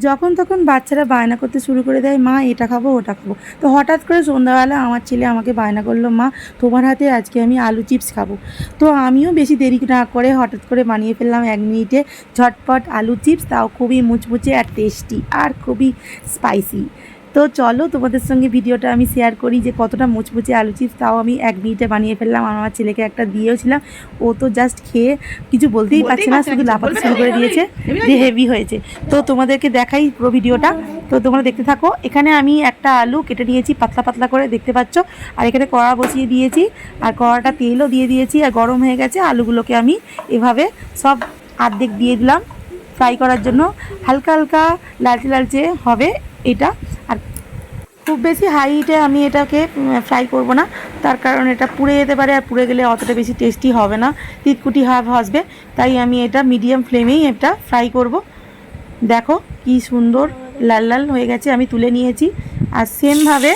যখন তখন বাচ্চারা বায়না করতে শুরু করে দেয়, মা এটা খাবো ওটা খাবো। তো হঠাৎ করে সন্ধ্যাবেলা আমার ছেলে আমাকে বায়না করলো, মা তোমার হাতে আজকে আমি আলু চিপস খাবো। তো আমিও বেশি দেরি না করে হঠাৎ করে বানিয়ে ফেললাম 1 মিনিটে ঝটপট আলু চিপস, তাও খুবই মুচমুচে আর টেস্টি আর খুবই স্পাইসি। তো চলো তোমাদের সঙ্গে ভিডিওটা আমি শেয়ার করি যে কতটা মুচমুচে আলু চিপস, তাও আমি 1 মিনিটে বানিয়ে ফেললাম। আমার ছেলেকে একটা দিয়েওছিলাম, ও তো জাস্ট খেয়ে কিছু বলতেই পারছে না, শুধু লাফাতে শুরু করে দিয়েছে যে হেভি হয়েছে। তো তোমাদেরকে দেখাই পুরো ভিডিওটা, তো তোমরা দেখতে থাকো। এখানে আমি একটা আলু কেটে নিয়েছি পাতলা পাতলা করে, দেখতে পাচ্ছ। আর এখানে কড়া বসিয়ে দিয়েছি, আর কড়াটা তেলও দিয়ে দিয়েছি, আর গরম হয়ে গেছে। আলুগুলোকে আমি এভাবে সব অর্ধেক দিয়ে দিলাম ফ্রাই করার জন্য। হালকা হালকা লালচে লালচে হবে এটা, আর খুব বেশি হাই হিটে আমি এটাকে ফ্রাই করব না, তার কারণ এটা পুড়ে যেতে পারে, আর পুড়ে গেলে অতটা বেশি টেস্টি হবে না, তিতকুটি ভাসবে। তাই আমি এটা মিডিয়াম ফ্লেমেই এটা ফ্রাই করব। দেখো কি সুন্দর লাল লাল হয়ে গেছে, আমি তুলে নিয়েছি। আর সেমভাবে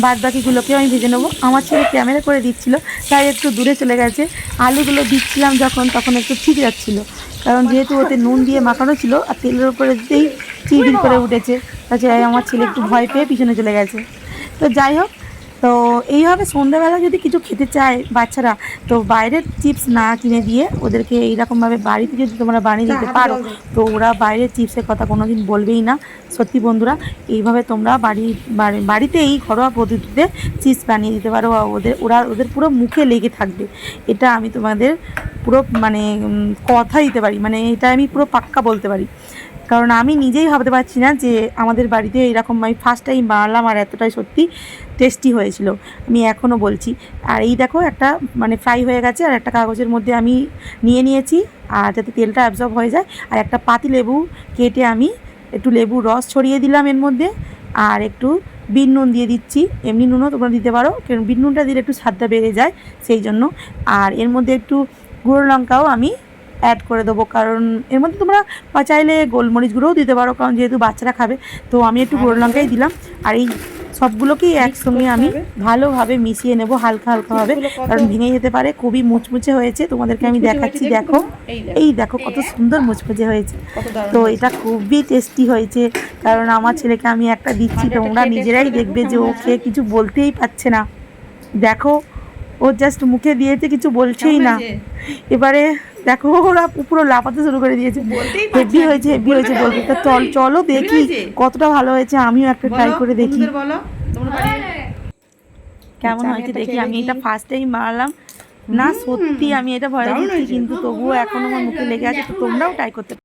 বাদ বাকিগুলোকেও আমি ভেজে নেবো। আমার ছেলে ক্যামেরা করে দিচ্ছিল, তাই একটু দূরে চলে গেছে। আলুগুলো দিচ্ছিলাম যখন, তখন একটু ঠিক যাচ্ছিলো, কারণ যেহেতু ওতে নুন দিয়ে মাখানো ছিল, আর তেলের উপরে দিতেই চিড়ির করে উঠেছে। তাছাড়া আমার ছেলে একটু ভয় পেয়ে পিছনে চলে গেছে। তো যাই হোক, তো এইভাবে সন্ধ্যাবেলা যদি কিছু খেতে চায় বাচ্চারা, তো বাইরের চিপস না কিনে দিয়ে ওদেরকে এইরকমভাবে বাড়িতে যদি তোমরা বানিয়ে দিতে পারো, তো ওরা বাইরের চিপসের কথা কোনো দিন বলবেই না। সত্যি বন্ধুরা, এইভাবে তোমরা বাড়িতেই ঘরোয়া পদ্ধতিতে চিপস বানিয়ে দিতে পারো, ওদের পুরো মুখে লেগে থাকবে। এটা আমি তোমাদের পুরো মানে কথা দিতে পারি, মানে এটা আমি পুরো পাক্কা বলতে পারি। কারণ আমি নিজেই ভাবতে পারছি না যে আমাদের বাড়িতে এইরকম আমি ফার্স্ট টাইম বানালাম, আর এতটাই সত্যি টেস্টি হয়েছিল, আমি এখনও বলছি। আর এই দেখো একটা মানে ফ্রাই হয়ে গেছে, আর একটা কাগজের মধ্যে আমি নিয়েছি, আর যাতে তেলটা অ্যাবজর্ব হয়ে যায়। আর একটা পাতি লেবু কেটে আমি একটু লেবুর রস ছড়িয়ে দিলাম এর মধ্যে, আর একটু বিট নুন দিয়ে দিচ্ছি। এমনি নুনও তোমরা দিতে পারো, কারণ বিট নুনটা দিলে একটু স্বাদটা বেড়ে যায় সেই জন্য। আর এর মধ্যে একটু গুঁড়ো লঙ্কাও আমি অ্যাড করে দেবো, কারণ এর মধ্যে তোমরা চাইলে গোলমরিচ গুঁড়োও দিতে পারো, কারণ যেহেতু বাচ্চারা খাবে। তো আমি একটু গুঁড়ো লঙ্কাই দিলাম। আর এই সবগুলোকেই একসঙ্গে আমি ভালোভাবে মিশিয়ে নেব হালকা হালকাভাবে, কারণ ভেঙে যেতে পারে। খুবই মুচমুচে হয়েছে, তোমাদেরকে আমি দেখাচ্ছি। দেখো, এই দেখো কত সুন্দর মুচমুচে হয়েছে। তো এটা খুবই টেস্টি হয়েছে, কারণ আমার ছেলেকে আমি একটা দিচ্ছি, তোমরা নিজেরাই দেখবে যে ও খেয়ে কিছু বলতেই পারছে না। দেখো, ও জাস্ট মুখে দিয়েছে, কিছু বলছেই না। এবারে দেখো ওরা পুরো লাফাতে শুরু করে দিয়েছে, হেভি হয়েছে হেভি হয়েছে বলবে। তো চলো দেখি কতটা ভালো হয়েছে, আমিও একটা ট্রাই করে দেখি কেমন হয়েছে দেখি। আমি এটা ফার্স্ট টাইম বানালাম না, সত্যি আমি এটা ভয় দিচ্ছি, কিন্তু তবুও এখনও আমার মুখে লেগে আছে। তো তোমরাও ট্রাই করতে